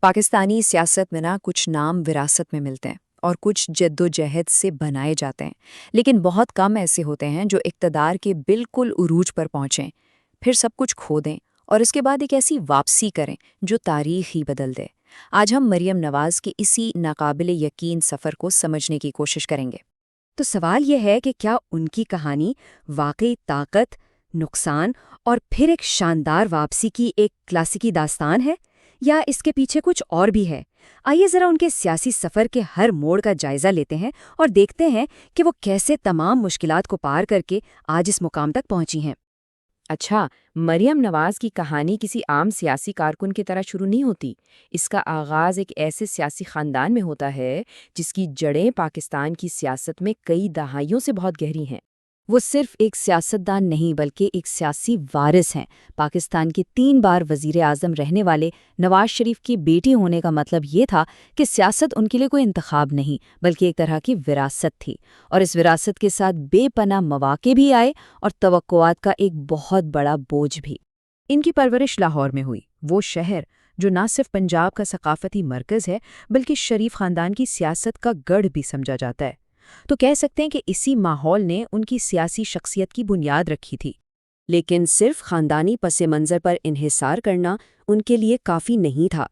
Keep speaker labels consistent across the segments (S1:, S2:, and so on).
S1: پاکستانی سیاست میں نا کچھ نام وراثت میں ملتے ہیں اور کچھ جدوجہد سے بنائے جاتے ہیں، لیکن بہت کم ایسے ہوتے ہیں جو اقتدار کے بالکل عروج پر پہنچیں، پھر سب کچھ کھو دیں اور اس کے بعد ایک ایسی واپسی کریں جو تاریخ ہی بدل دے۔ آج ہم مریم نواز کے اسی ناقابل یقین سفر کو سمجھنے کی کوشش کریں گے۔
S2: تو سوال یہ ہے کہ کیا ان کی کہانی واقعی طاقت، نقصان اور پھر ایک شاندار واپسی کی ایک کلاسیکی داستان ہے، یا اس کے پیچھے کچھ اور بھی ہے؟ آئیے ذرا ان کے سیاسی سفر کے ہر موڑ کا جائزہ لیتے ہیں اور دیکھتے ہیں کہ وہ کیسے تمام مشکلات کو پار کر کے آج اس مقام تک پہنچی ہیں۔
S3: اچھا، مریم نواز کی کہانی کسی عام سیاسی کارکن کی طرح شروع نہیں ہوتی۔ اس کا آغاز ایک ایسے سیاسی خاندان میں ہوتا ہے جس کی جڑیں پاکستان کی سیاست میں کئی دہائیوں سے بہت گہری ہیں۔
S2: وہ صرف ایک سیاستدان نہیں بلکہ ایک سیاسی وارث ہیں۔ پاکستان کے 3 بار وزیر اعظم رہنے والے نواز شریف کی بیٹی ہونے کا مطلب یہ تھا کہ سیاست ان کے لیے کوئی انتخاب نہیں بلکہ ایک طرح کی وراثت تھی، اور اس وراثت کے ساتھ بے پناہ مواقع بھی آئے اور توقعات کا ایک بہت بڑا بوجھ بھی۔
S3: ان کی پرورش لاہور میں ہوئی، وہ شہر جو نہ صرف پنجاب کا ثقافتی مرکز ہے بلکہ شریف خاندان کی سیاست کا گڑھ بھی سمجھا جاتا ہے۔ تو کہہ سکتے ہیں کہ اسی ماحول نے ان کی سیاسی شخصیت کی بنیاد رکھی تھی۔
S2: لیکن صرف خاندانی پس منظر پر انحصار کرنا ان کے لیے کافی نہیں تھا۔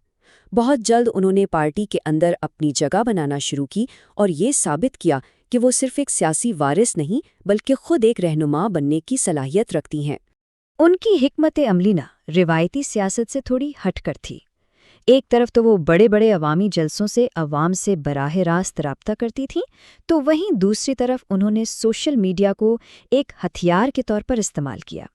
S2: بہت جلد انہوں نے پارٹی کے اندر اپنی جگہ بنانا شروع کی اور یہ ثابت کیا کہ وہ صرف ایک سیاسی وارث نہیں بلکہ خود ایک رہنما بننے کی صلاحیت رکھتی ہیں۔
S1: ان کی حکمت عملی نہ روایتی سیاست سے تھوڑی ہٹ کر تھی۔ ایک طرف تو وہ بڑے بڑے عوامی جلسوں سے عوام سے براہ راست رابطہ کرتی تھیں، تو وہیں دوسری طرف انہوں نے سوشل میڈیا کو ایک ہتھیار کے طور پر استعمال کیا۔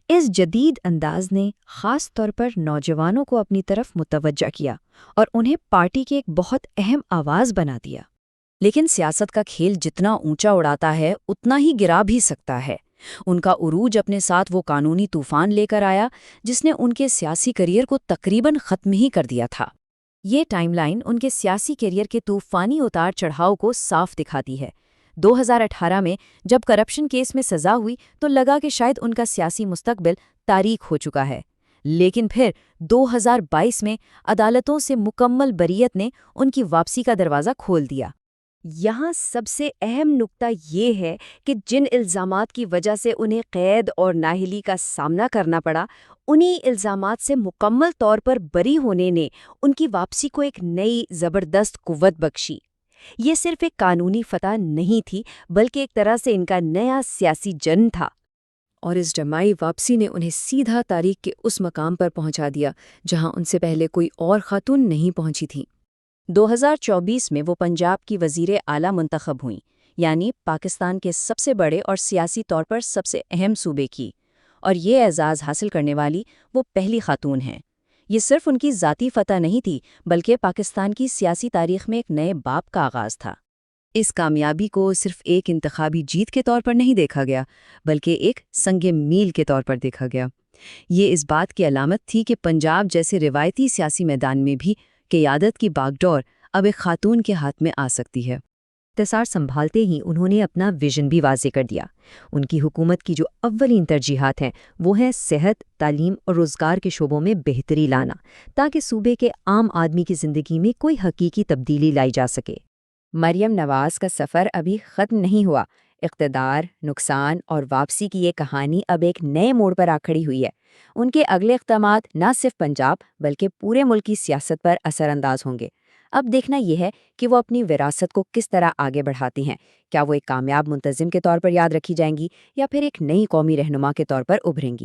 S1: اس جدید انداز نے خاص طور پر نوجوانوں کو اپنی طرف متوجہ کیا اور انہیں پارٹی کی ایک بہت اہم آواز بنا دیا۔
S2: لیکن سیاست کا کھیل جتنا اونچا اڑاتا ہے اتنا ہی گرا بھی سکتا ہے۔ ان کا عروج اپنے ساتھ وہ قانونی طوفان لے کر آیا جس نے ان کے سیاسی کیریئر کو تقریباً ختم ہی کر دیا تھا۔ یہ ٹائم لائن ان کے سیاسی کیریئر کے طوفانی اتار چڑھاؤ کو صاف دکھاتی ہے۔ 2018 میں جب کرپشن کیس میں سزا ہوئی تو لگا کہ شاید ان کا سیاسی مستقبل تاریک ہو چکا ہے، لیکن پھر 2022 میں عدالتوں سے مکمل بریت نے ان کی واپسی کا دروازہ کھول دیا۔ یہاں سب سے اہم نکتہ یہ ہے کہ جن الزامات کی وجہ سے انہیں قید اور نااہلی کا سامنا کرنا پڑا، انہی الزامات سے مکمل طور پر بری ہونے نے ان کی واپسی کو ایک نئی زبردست قوت بخشی۔ یہ صرف ایک قانونی فتح نہیں تھی بلکہ ایک طرح سے ان کا نیا سیاسی جنم تھا۔
S3: اور اس جماعی واپسی نے انہیں سیدھا تاریخ کے اس مقام پر پہنچا دیا جہاں ان سے پہلے کوئی اور خاتون نہیں پہنچی تھیں۔
S2: 2024 میں وہ پنجاب کی وزیر اعلیٰ منتخب ہوئیں، یعنی پاکستان کے سب سے بڑے اور سیاسی طور پر سب سے اہم صوبے کی، اور یہ اعزاز حاصل کرنے والی وہ پہلی خاتون ہیں۔ یہ صرف ان کی ذاتی فتح نہیں تھی بلکہ پاکستان کی سیاسی تاریخ میں ایک نئے باب کا آغاز تھا۔ اس کامیابی کو صرف ایک انتخابی جیت کے طور پر نہیں دیکھا گیا بلکہ ایک سنگ میل کے طور پر دیکھا گیا۔ یہ اس بات کی علامت تھی کہ پنجاب جیسے روایتی سیاسی میدان میں بھی قیادت کی باگڈور اب ایک خاتون کے ہاتھ میں آ سکتی ہے۔
S1: اقتدار سنبھالتے ہی انہوں نے اپنا ویژن بھی واضح کر دیا۔ ان کی حکومت کی جو اولین ترجیحات ہیں وہ ہیں صحت، تعلیم اور روزگار کے شعبوں میں بہتری لانا، تاکہ صوبے کے عام آدمی کی زندگی میں کوئی حقیقی تبدیلی لائی جا سکے۔
S3: مریم نواز کا سفر ابھی ختم نہیں ہوا۔ اقتدار، نقصان اور واپسی کی یہ کہانی اب ایک نئے موڑ پر آ کھڑی ہوئی ہے۔ ان کے اگلے اقدامات نہ صرف پنجاب بلکہ پورے ملک کی سیاست پر اثر انداز ہوں گے۔ اب دیکھنا یہ ہے کہ وہ اپنی وراثت کو کس طرح آگے بڑھاتی ہیں۔ کیا وہ ایک کامیاب منتظم کے طور پر یاد رکھی جائیں گی یا پھر ایک نئی قومی رہنما کے طور پر ابھریں گی؟